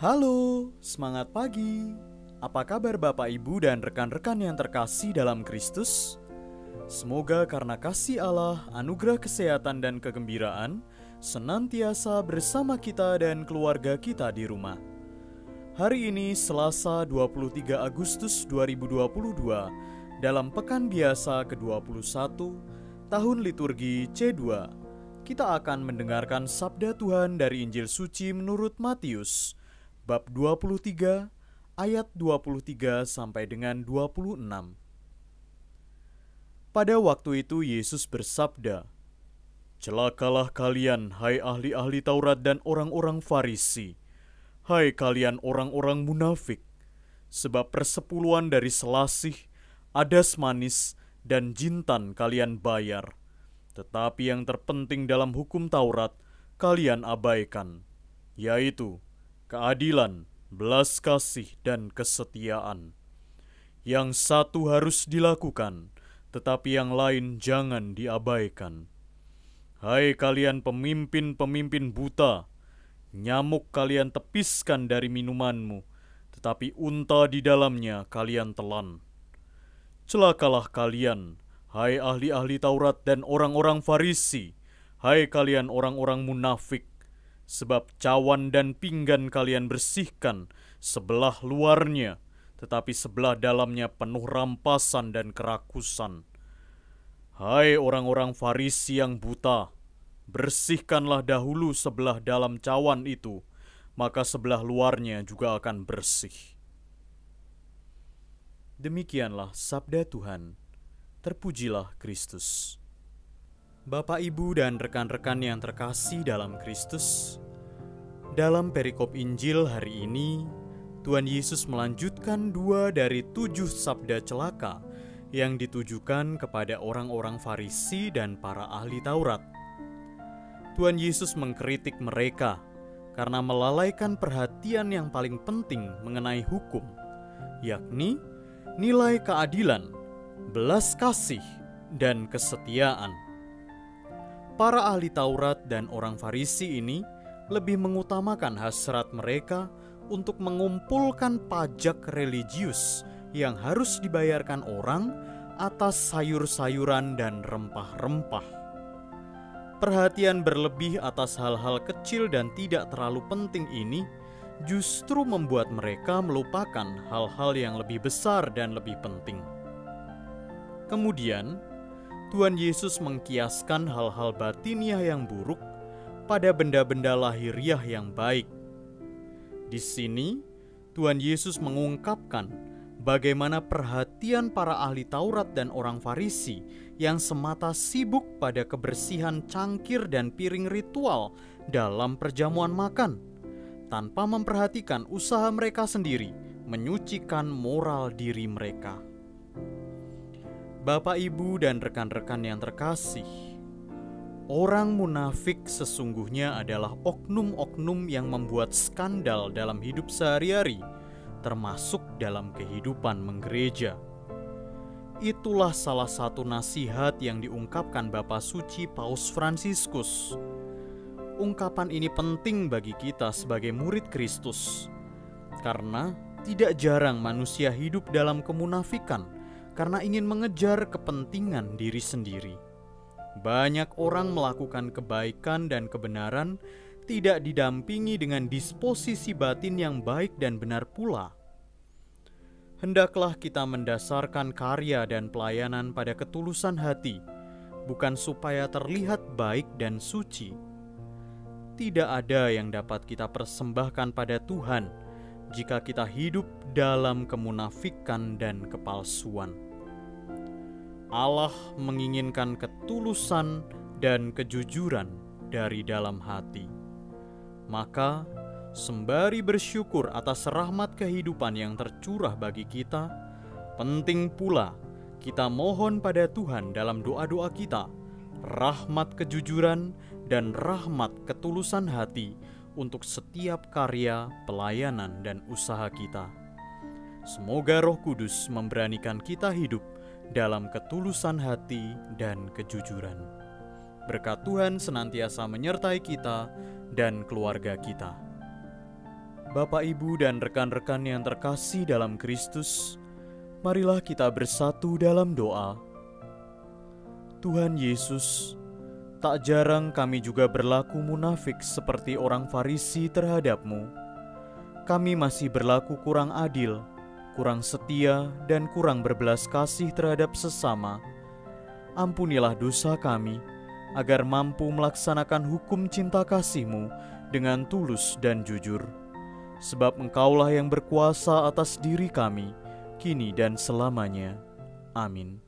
Halo, semangat pagi. Apa kabar Bapak Ibu dan rekan-rekan yang terkasih dalam Kristus? Semoga karena kasih Allah, anugerah kesehatan dan kegembiraan senantiasa bersama kita dan keluarga kita di rumah. Hari ini Selasa 23 Agustus 2022 dalam pekan biasa ke-21 tahun liturgi C2. Kita akan mendengarkan sabda Tuhan dari Injil Suci menurut Matius bab 23 ayat 23 sampai dengan 26. Pada waktu itu Yesus bersabda, "Celakalah kalian, hai ahli-ahli Taurat dan orang-orang Farisi, hai kalian orang-orang munafik, sebab persepuluhan dari selasih, adas manis, dan jintan kalian bayar, tetapi yang terpenting dalam hukum Taurat kalian abaikan, yaitu keadilan, belas kasih, dan kesetiaan. Yang satu harus dilakukan, tetapi yang lain jangan diabaikan. Hai kalian pemimpin-pemimpin buta, nyamuk kalian tepiskan dari minumanmu, tetapi unta di dalamnya kalian telan. Celakalah kalian, hai ahli-ahli Taurat dan orang-orang Farisi, hai kalian orang-orang munafik, sebab cawan dan pinggan kalian bersihkan sebelah luarnya, tetapi sebelah dalamnya penuh rampasan dan kerakusan. Hai orang-orang Farisi yang buta, bersihkanlah dahulu sebelah dalam cawan itu, maka sebelah luarnya juga akan bersih." Demikianlah sabda Tuhan. Terpujilah Kristus. Bapak, Ibu, dan rekan-rekan yang terkasih dalam Kristus, dalam perikop Injil hari ini, Tuhan Yesus melanjutkan 2 dari 7 sabda celaka yang ditujukan kepada orang-orang Farisi dan para ahli Taurat. Tuhan Yesus mengkritik mereka karena melalaikan perhatian yang paling penting mengenai hukum, yakni nilai keadilan, belas kasih, dan kesetiaan. Para ahli Taurat dan orang Farisi ini lebih mengutamakan hasrat mereka untuk mengumpulkan pajak religius yang harus dibayarkan orang atas sayur-sayuran dan rempah-rempah. Perhatian berlebih atas hal-hal kecil dan tidak terlalu penting ini justru membuat mereka melupakan hal-hal yang lebih besar dan lebih penting. Kemudian, Tuhan Yesus mengkiaskan hal-hal batiniah yang buruk pada benda-benda lahiriah yang baik. Di sini, Tuhan Yesus mengungkapkan bagaimana perhatian para ahli Taurat dan orang Farisi yang semata sibuk pada kebersihan cangkir dan piring ritual dalam perjamuan makan, tanpa memperhatikan usaha mereka sendiri menyucikan moral diri mereka. Bapak, Ibu, dan rekan-rekan yang terkasih, orang munafik sesungguhnya adalah oknum-oknum yang membuat skandal dalam hidup sehari-hari, termasuk dalam kehidupan menggereja. Itulah salah satu nasihat yang diungkapkan Bapa Suci Paus Fransiskus. Ungkapan ini penting bagi kita sebagai murid Kristus, karena tidak jarang manusia hidup dalam kemunafikan karena ingin mengejar kepentingan diri sendiri. Banyak orang melakukan kebaikan dan kebenaran tidak didampingi dengan disposisi batin yang baik dan benar pula. Hendaklah kita mendasarkan karya dan pelayanan pada ketulusan hati, bukan supaya terlihat baik dan suci. Tidak ada yang dapat kita persembahkan pada Tuhan jika kita hidup dalam kemunafikan dan kepalsuan. Allah menginginkan ketulusan dan kejujuran dari dalam hati. Maka, sembari bersyukur atas rahmat kehidupan yang tercurah bagi kita, penting pula kita mohon pada Tuhan dalam doa-doa kita rahmat kejujuran dan rahmat ketulusan hati untuk setiap karya, pelayanan, dan usaha kita. Semoga Roh Kudus memberanikan kita hidup dalam ketulusan hati dan kejujuran. Berkat Tuhan senantiasa menyertai kita dan keluarga kita. Bapak, Ibu, dan rekan-rekan yang terkasih dalam Kristus, marilah kita bersatu dalam doa. Tuhan Yesus, tak jarang kami juga berlaku munafik seperti orang Farisi terhadap-Mu. Kami masih berlaku kurang adil, kurang setia, dan kurang berbelas kasih terhadap sesama. Ampunilah dosa kami, agar mampu melaksanakan hukum cinta kasih-Mu dengan tulus dan jujur. Sebab Engkaulah yang berkuasa atas diri kami, kini dan selamanya. Amin.